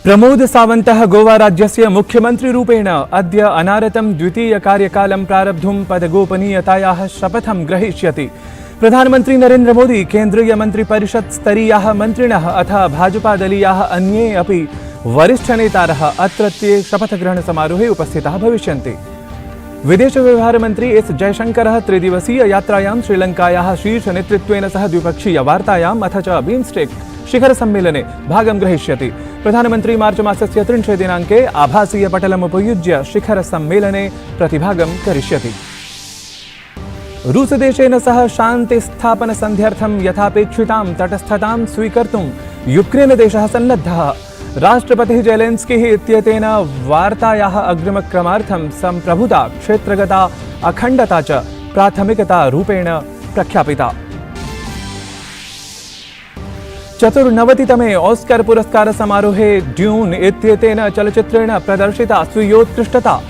प्रमोद सावन्तः गोवा राज्यस्य मुख्यमन्त्रिरूपेण अद्य अनारतं द्वितीय कार्यकालं प्रारब्धुं पदगोपनीयतायाः शपथं ग्रहीष्यति। प्रधानमन्त्री नरेन्द्र मोदी, केन्द्रीय मन्त्रिपरिषत् स्तरीयाः मन्त्रिणः अथ भाजपादलीयाः अन्ये अपि वरिष्ठनेतारः अत्रत्ये शपथग्रहण समारोहे उपस्थिताः भविष्यन्ति। विदेश व्यवहार मंत्री एस जयशंकरः त्रिदिवसीय यात्रायां श्रीलंकायाः शीर्ष नेतृत्वेन सह द्विपक्षीय वार्तायाम् अथ च बीम्स्टेक शिखर सम्मेलने भागं ग्रहीष्यति। प्रधानमन्त्री मार्च मासस्य 30 दिनाङ्के आभासीय पटलम् उपयुज्य शिखर सम्मेलने प्रतिभागं करिष्यति। रूसदेशेन सह शान्तिस्थापन सन्ध्यर्थं यथापेक्षितां तटस्थतां स्वीकर्तुं यूक्रेन देशः सन्नद्धः। राष्ट्रपतिः ज़ेलेन्स्किः इत्येतेन वार्तायाः अग्रिमक्रमार्थं सम्प्रभुता, क्षेत्रगता अखण्डता च प्राथमिकता रूपेण प्रख्यापिता। 94तमे ऑस्कर पुरस्कार समारोहे ड्यून इत्येतेन चलच्चित्रेण प्रदर्शिता स्वीयोत्कृष्टता,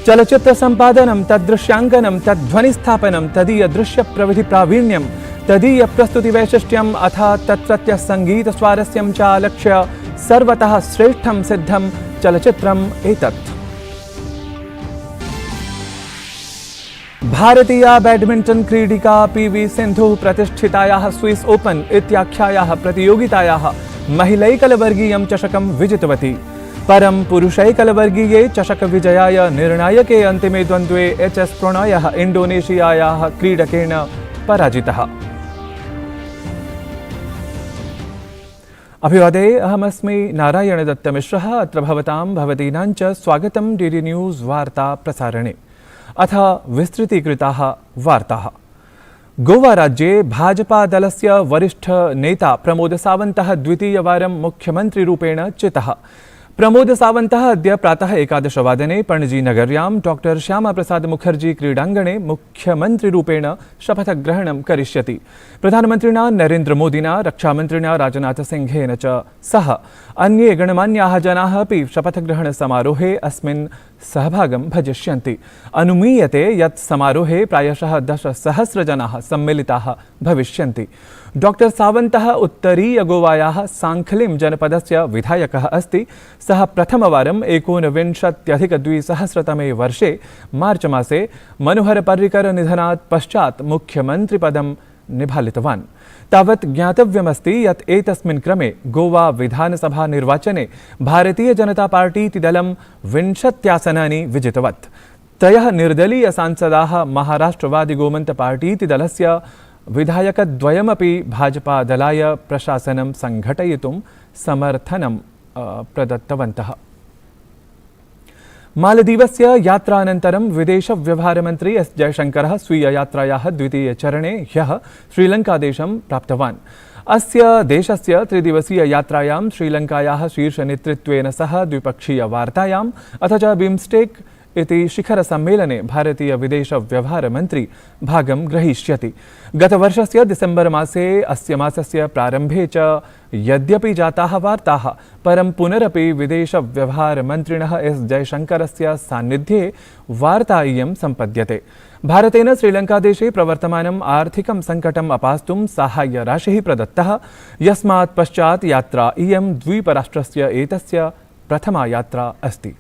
चलच्चित्र सम्पादनं, तद्दृश्याङ्कनं, तद्ध्वनिस्थापनं, तदीय दृश्य प्रविधि प्रावीण्यं, तदीय प्रस्तुति वैशिष्ट्यम् अथ तत्रत्य संगीत स्वारस्यं च आलक्ष्य सर्वतः श्रेष्ठं सिद्धं चलच्चित्रम् एतत्। भारतीया बैडमिंटन क्रीडिका पीवी सिन्धुः प्रतिष्ठितायाः स्विस ओपन इत्याख्यायाः प्रतियोगितायाः महिलैकलवर्गीयं चषकं विजितवती। परं पुरुषैकलवर्गीये चषकविजयाय निर्णायके अन्तिमे द्वन्द्वे एच.एस. प्रणयः इंडोनेशियायाः क्रीडकेन पराजितः। अभिवादे, अहमस्मि नारायण दत्तमिश्रः। अत्र भवतां भवतीनां च स्वागतं डीडी न्यूज़ वार्ता प्रसारणे। अथ विस्तृतीकृताः वार्ताः। गोवा राज्ये भाजपा दलस्य वरिष्ठ नेता प्रमोद सावन्तः द्वितीयवारं मुख्यमन्त्रिरूपेण चितः। प्रमोद सावन्तः अद्य प्रातः 11 वादने पणजीनगर्यां डॉक्टर श्यामाप्रसाद मुखर्जी क्रीडाङ्गणे मुख्यमन्त्रिरूपेण शपथग्रहणं करिष्यति। प्रधानमन्त्रिणा नरेन्द्र मोदिना, रक्षामन्त्रिणा राजनाथसिंहेन च सह अन्ये गणमान्याः जनाः अपि शपथग्रहण समारोहे अस्मिन् सहभागं भजिष्यन्ति। अनुमीयते यत् समारोहे प्रायशः 10,000 जनाः सम्मिलिताः भविष्यन्ति। डॉक्टर सावन्तः उत्तरीय गोवायाः सांखलिं जनपदस्य विधायकः अस्ति। सः प्रथमवारं 19,200 वर्षे मार्च मासे मनोहर पर्रिकर निधनात् पश्चात् मुख्यमन्त्रिपदं निभालितवान्। तावत् ज्ञातव्यमस्ति यत् एतस्मिन् क्रमे गोवा विधानसभा निर्वाचने भारतीय जनता पार्टीति दलं 20 आसनानि विजितवत्। 3 निर्दलीय सांसदाः महाराष्ट्रवादी गोमन्त पार्टीति दलस्य विधायकद्वयमपि भाजपा दलाय प्रशासनं संघटयितुं समर्थनं प्रदत्तवन्तः। मालदीवस्य यात्रानन्तरं विदेश व्यवहार मन्त्री एस जयशंकरः स्वीय यात्रायाः द्वितीय चरणे ह्यः श्रीलङ्कादेशं प्राप्तवान्। अस्य देशस्य त्रिदिवसीय यात्रायां श्रीलङ्कायाः शीर्षनेतृत्वेन सह द्विपक्षीय वार्तायाम् अथ च बीम्स्टेक इति शिखर सम्मेलने भारतीय विदेश व्यवहार मन्त्री भागं ग्रहीष्यति। गतवर्षस्य डिसेम्बर मासे अस्य मासस्य प्रारम्भे च यद्यपि जाताः वार्ताः, परं पुनरपि विदेश व्यवहार मन्त्रिणः एस जयशंकरस्य सान्निध्ये वार्ता इयं सम्पद्यते। भारतेन श्रीलङ्कादेशे प्रवर्तमानम् आर्थिकं सङ्कटम् अपास्तुं साहाय्यराशिः प्रदत्तः, यस्मात् पश्चात् यात्रा इयं द्वीपराष्ट्रस्य एतस्य प्रथमा यात्रा अस्ति।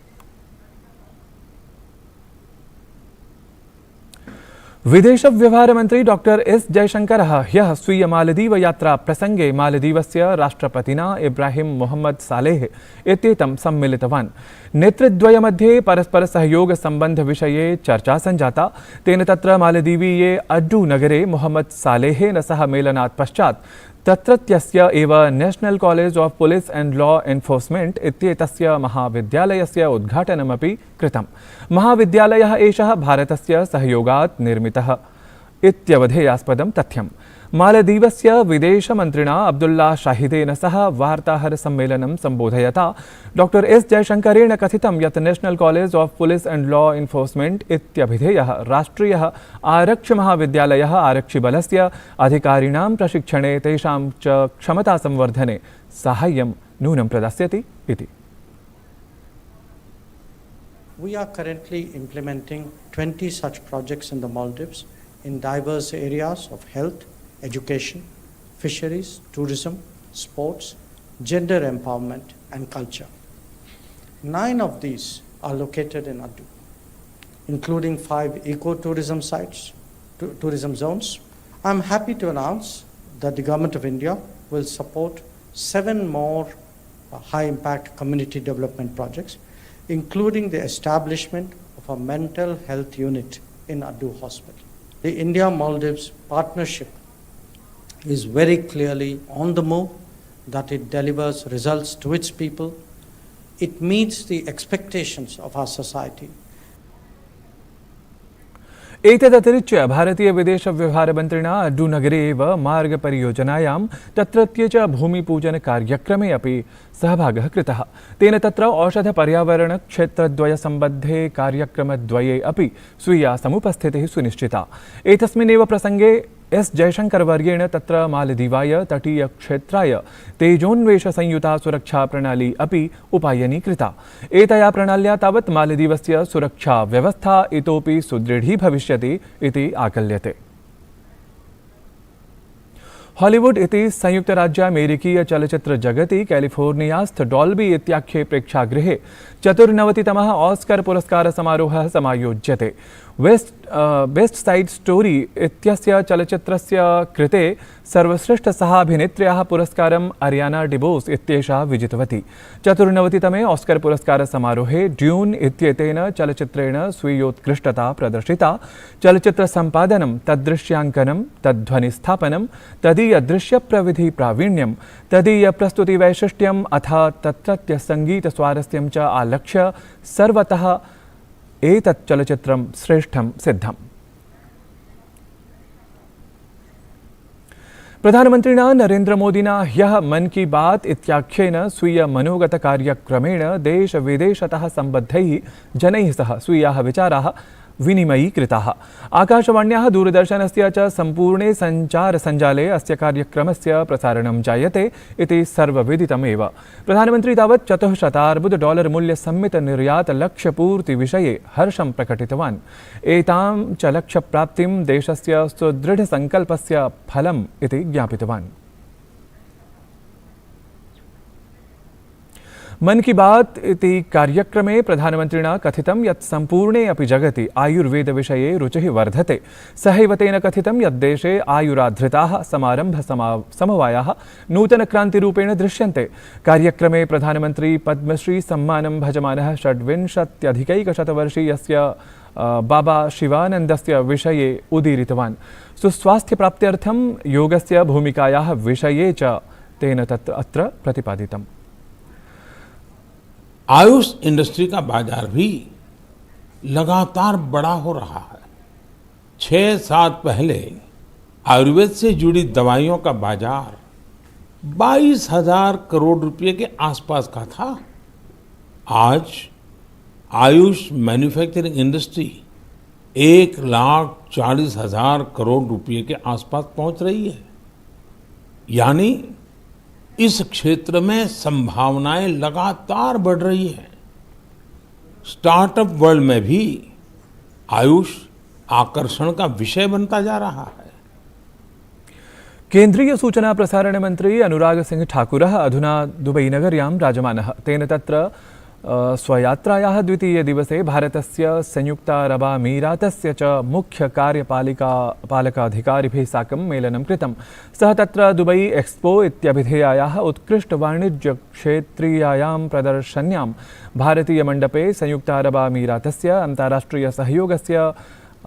विदेश व्यवहार मंत्री डॉक्टर एस जयशंकरः ह्यः स्वीय मालदीव यात्रा प्रसंगे मालदीवस्य राष्ट्रपतिना इब्राहिम मोहम्मद सालेह इत्येतं सम्मिलितवान्। नेतृद्वयमध्ये परस्पर सहयोग संबंध विषये चर्चा सञ्जाता। तेन तत्र मालदीवीये अड्डू नगरे मोहम्मद सालेहेन सह मेलनात् पश्चात् तत्रत्यस्य एव national College of Police and Law enforcement इत्येतस्य महाविद्यालयस्य उद्घाटनमपि कृतम्। महाविद्यालयः एषः भारतस्य सहयोगात् निर्मितः इत्यवधेयास्पदं तथ्यम्। मालदीवस्य विदेशमन्त्रिणा अब्दुल्ला शाहिदेन सह वार्ताहर सम्मेलनं सम्बोधयता डॉक्टर एस जयशंकरेण कथितं यत् National College of Police and Law Enforcement इत्यभिधेयः राष्ट्रियः आरक्षिमहाविद्यालयः आरक्षिबलस्य अधिकारिणां प्रशिक्षणे तेषां च क्षमतासंवर्धने साहाय्यं नूनं प्रदास्यति इति। We are currently implementing 20 such projects in the Maldives in diverse areas of health, education, fisheries, tourism, sports, gender empowerment and culture. 9 of these are located in Addu, including 5 eco-tourism sites, tourism zones. I'm happy to announce that the Government of India will support 7 more high-impact community development projects, including the establishment of a mental health unit in Addu Hospital. The India-Maldives partnership is very clearly on the move, that it delivers results to its people. It meets the expectations of our society. एतदतिरिच्य भारतीय विदेश व्यवहार मन्त्रिणा अड्डूनगरे एव मार्गपरियोजनायां तत्रत्ये च भूमिपूजन कार्यक्रमे अपि सहभागः कृतः। तेन तत्र औषधपर्यावरणक्षेत्रद्वयसम्बद्धे कार्यक्रमद्वये अपि स्वीया समुपस्थितिः सुनिश्चिता। एतस्मिन्नेव प्रसङ्गे एस् जयशङ्करवर्येण तत्र मालदीवाय तटीयक्षेत्राय तेजोन्वेषसंयुता सुरक्षाप्रणाली अपि उपायनीकृता। एतया प्रणाल्या तावत् मालदीवस्य सुरक्षाव्यवस्था इतोपि सुदृढी भविष्यति इति आकल्यते। हॉलीवुड इति संयुक्तराज्यामेरिकीय चलचित्र जगति कैलिफोर्नियास्थ डॉल्बी इत्याख्ये प्रेक्षागृहे 94तमः ऑस्कर पुरस्कार समारोहः समायोज्यते। बेस्ट साइड स्टोरी इत्यस्य चलचित्रस्य कृते सर्वश्रेष्ठ सहाभिनेत्र्याः पुरस्कारम् अरियाना डिबोस इत्येषा विजितवती। 94तमे ऑस्कर पुरस्कार समारोहे ड्यून इत्येतेन चलचित्रेण स्वीयोत्कृष्टता प्रदर्शिता। चलचित्र सम्पादनं, तद्दृश्यांकनं, तद्ध्वनिस्थापनं, तदीय दृश्य प्रविधि प्रावीण्यं, तदीय प्रस्तुति वैशिष्ट्यम् अथ तत्रत्य संगीत स्वारस्यं च आलक्ष्य सर्वतः एतत् चलचित्रं श्रेष्ठं सिद्धम्। प्रधानमन्त्रिणा नरेन्द्रमोदिना ह्यः मन की बात इत्याख्येन स्वीय मनोगत कार्यक्रमेण देश विदेशतः सम्बद्धैः जनैः सह स्वीयाः विचाराः विनिमयीकृताः। आकाशवाण्याः दूरदर्शनस्य च सम्पूर्णे सञ्चारसञ्जाले अस्य कार्यक्रमस्य प्रसारणं जायते इति सर्वविदितमेव। प्रधानमन्त्री तावत् $400 मूल्यसम्मितनिर्यातलक्ष्यपूर्तिविषये हर्षं प्रकटितवान्। एतां च लक्ष्यप्राप्तिं देशस्य सुदृढसङ्कल्पस्य फलम् इति ज्ञापितवान्। मन की बात इति कार्यक्रमे प्रधानमन्त्रिणा कथितं यत् सम्पूर्णे अपि जगति आयुर्वेद विषये रुचिः वर्धते। सहैव तेन कथितं यत् देशे आयुराधृताः समवायाः नूतनक्रान्तिरूपेण दृश्यन्ते। कार्यक्रमे प्रधानमन्त्री पद्मश्री सम्मानं भजमानः 66-वर्षीयस्य बाबा शिवानन्दस्य विषये उदीरितवान्। सुस्वास्थ्यप्राप्त्यर्थं योगस्य भूमिकायाः विषये च तेन अत्र प्रतिपादितम्। आयुष इंडस्ट्री का बाजार भी लगातार बड़ा हो रहा है। 6 साल पहले आयुर्वेद से जुड़ी दवाइयों का बाजार 22,000 करोड़ रुपए के आसपास का था। आज आयुष मैन्युफैक्चरिंग इंडस्ट्री 1,40,000 करोड़ रुपए के आसपास पहुंच रही है। यानी इस क्षेत्र में संभावनाएं लगातार बढ़ रही हैं। स्टार्टअप वर्ल्ड में भी आयुष आकर्षण का विषय बनता जा रहा है। केन्द्रीय सूचना प्रसारण मंत्री अनुराग सिंह ठाकुरः अधुना दुबई नगर्यां राजमानः। तेन तत्र स्वयात्रायाः द्वितीय दिवसे भारतस्य संयुक्तारबामीरातस्य च मुख्य कार्यपालकाधिकारिभिः साकं मेलनं कृतं। सः तत्र दुबई एक्सपो इत्यभिधेयायाः उत्कृष्टवाणिज्यक्षेत्रीयायां प्रदर्शन्यां भारतीयमण्डपे संयुक्तारबामीरातस्य अन्ताराष्ट्रियसहयोगस्य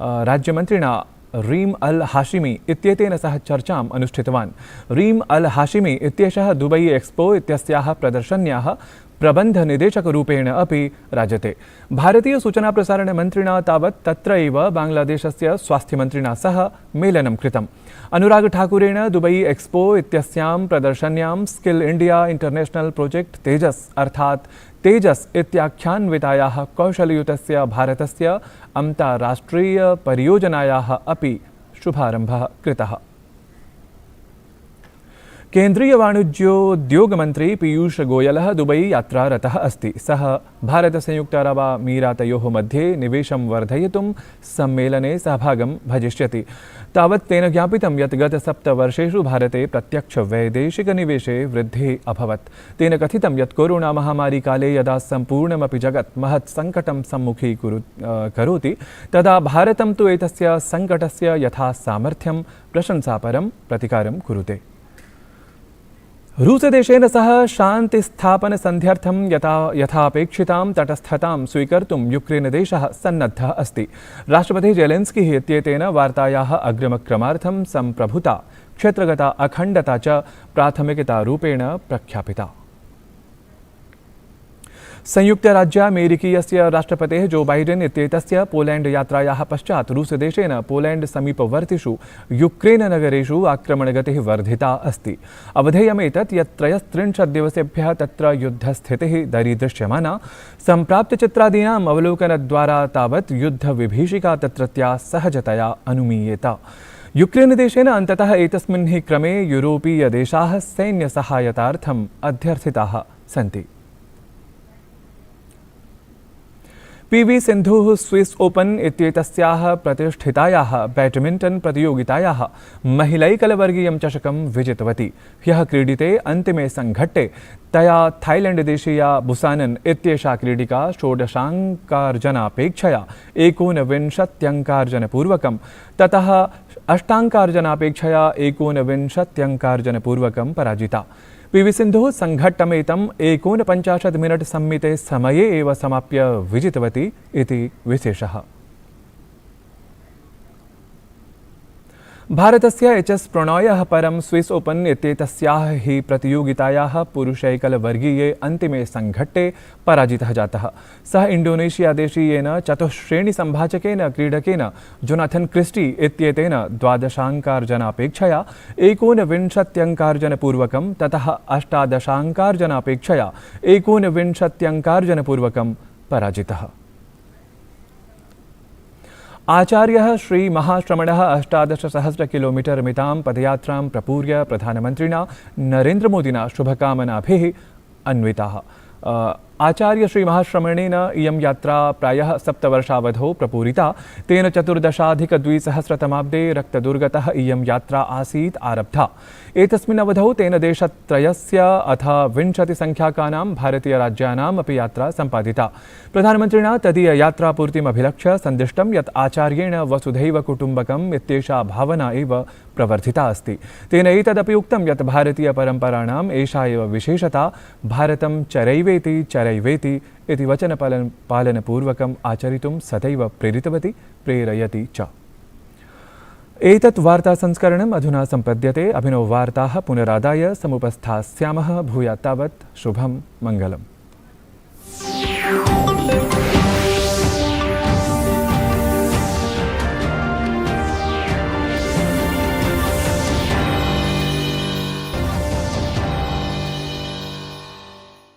राज्यमन्त्रिणा रीम अल हाशिमी इत्येतेन सह चर्चाम् अनुष्ठितवान्। रीम अल हाशिमी इत्येषः दुबई एक्सपो इत्यस्याः प्रदर्शन्याः प्रबन्धनिदेशकरूपेण अपि राजते। भारतीय सूचना प्रसारण मन्त्रिणा तावत् तत्र एव बांग्लादेशस्य स्वास्थ्यमन्त्रिणा सह मेलनं कृतम्। अनुराग ठाकुरेण दुबई एक्सपो इत्यस्यां प्रदर्शन्यां Skill India International Project Tejas अर्थात् तेजस इत्याख्यान्वितायाः कौशलयुतस्य भारतस्य अन्ताराष्ट्रिय परियोजनायाः अपि शुभारम्भः कृतः। केन्द्रीय वाणिज्योद्योग मंत्री पीयूष गोयलः दुबई यात्रारतः अस्ति। सः भारत-संयुक्त-अरब-अमीरातयोः मध्ये निवेशं वर्धयितुं सम्मेलने सहभागं भजिष्यति। तावत् तेन ज्ञापितं यत् गत 7 वर्षेषु भारते प्रत्यक्ष वैदेशिकनिवेशे वृद्धिः अभवत्। तेन कथितं यत् कोरोना महामारीकाले यदा सम्पूर्णमपि जगत् महत् सङ्कटं सम्मुखीकरोति तदा भारतं तु एतस्य सङ्कटस्य यथा सामर्थ्यं प्रशंसापरं प्रतिकारं कुरुते। रूसदेशेन सह शान्तिस्थापनसन्ध्यर्थं यथापेक्षितां तटस्थतां स्वीकर्तुं यूक्रेनदेशः सन्नद्धः अस्ति। राष्ट्रपतिः ज़ेलेन्स्की इत्येतेन वार्तायाः अग्रिमक्रमार्थं सम्प्रभुता क्षेत्रगता अखण्डता च प्राथमिकतारूपेण प्रख्यापिता। संयुक्तराज्यामेरिकीयस्य राष्ट्रपतेः जो बाइडेन् इत्येतस्य पोलेण्ड् यात्रायाः पश्चात् रूसदेशेन पोलेण्ड् समीपवर्तिषु यूक्रेननगरेषु आक्रमणगतिः वर्धिता अस्ति। अवधेयमेतत् यत् 33 दिवसेभ्यः तत्र युद्धस्थितिः दरीदृश्यमाना। सम्प्राप्तचित्रादीनाम् अवलोकनद्वारा तावत् युद्धविभीषिका तत्रत्या सहजतया अनुमीयेत। यूक्रेनदेशेन अन्ततः एतस्मिन् हि क्रमे यूरोपीयदेशाः सैन्यसहायतार्थम् अध्यर्थिताः सन्ति। पीवी सिन्धुः स्विस् ओपन् इत्येतस्याः प्रतिष्ठितायाः बैडमिण्टन् प्रतियोगितायाः महिलैकलवर्गीयं चषकं विजितवती। ह्यः क्रीडिते अन्तिमे सङ्घट्टे तया थाईलैण्डदेशीया बुसानन् इत्येषा क्रीडिका 16 39 अङ्कार्जनपूर्वकं ततः 8 अङ्कार्जनापेक्षया 19 पराजिता। पीवी सिन्धुः सङ्घट्टमेतं 49 मिनट् सम्मिते समये एव समाप्य विजितवती इति विशेषः। भारतस्य एच.एस्. प्रणोयः परं स्विस् ओपन् इत्येतस्याः हि प्रतियोगितायाः पुरुषैकलवर्गीये अन्तिमे सङ्घट्टे पराजितः जातः। सः इण्डोनेशियादेशीयेन चतुश्रेणिसम्भाजकेन क्रीडकेन जोनाथन् क्रिस्टी इत्येतेन 12 अङ्कार्जनापेक्षया 19 पूर्वकं ततः 18 अङ्कार्जनापेक्षया 19 पराजितः। आचार्यः श्री महाश्रमणः 18,000 किलोमीटर मितां पदयात्रां प्रपूर्य प्रधानमन्त्रिणा नरेन्द्रमोदिना शुभकामनाभिः अन्विताः। आचार्य श्री महाश्रमणेन इयं यात्रा प्रायः 7 वर्षावधौ प्रपूरिता। तेन 14,200 रक्तदुर्गतः इयं यात्रा आसीत् आरब्धा। एतस्मिन् अवधौ तेन देशत्रयस्य अथ 20 संख्याकानां भारतीयराज्यानाम् अपि यात्रा सम्पादिता। प्रधानमन्त्रिणा तदीययात्रापूर्तिमभिलक्ष्य सन्दिष्टं यत् आचार्येण वसुधैव कुटुम्बकम् इत्येषा भावना एव प्रवर्धिता अस्ति। तेन एतदपि उक्तं यत् भारतीयपरम्पराणाम् एषा एव विशेषता भारतं चरैवेति चरैवेति इति वचनपालनपूर्वकम् आचरितुं सदैव प्रेरितवती प्रेरयति च। एतत् वार्तासंस्करणम् अधुना सम्पद्यते। अभिनववार्ताः पुनरादाय समुपस्थास्यामः। भूयात् तावत् शुभं मङ्गलम्।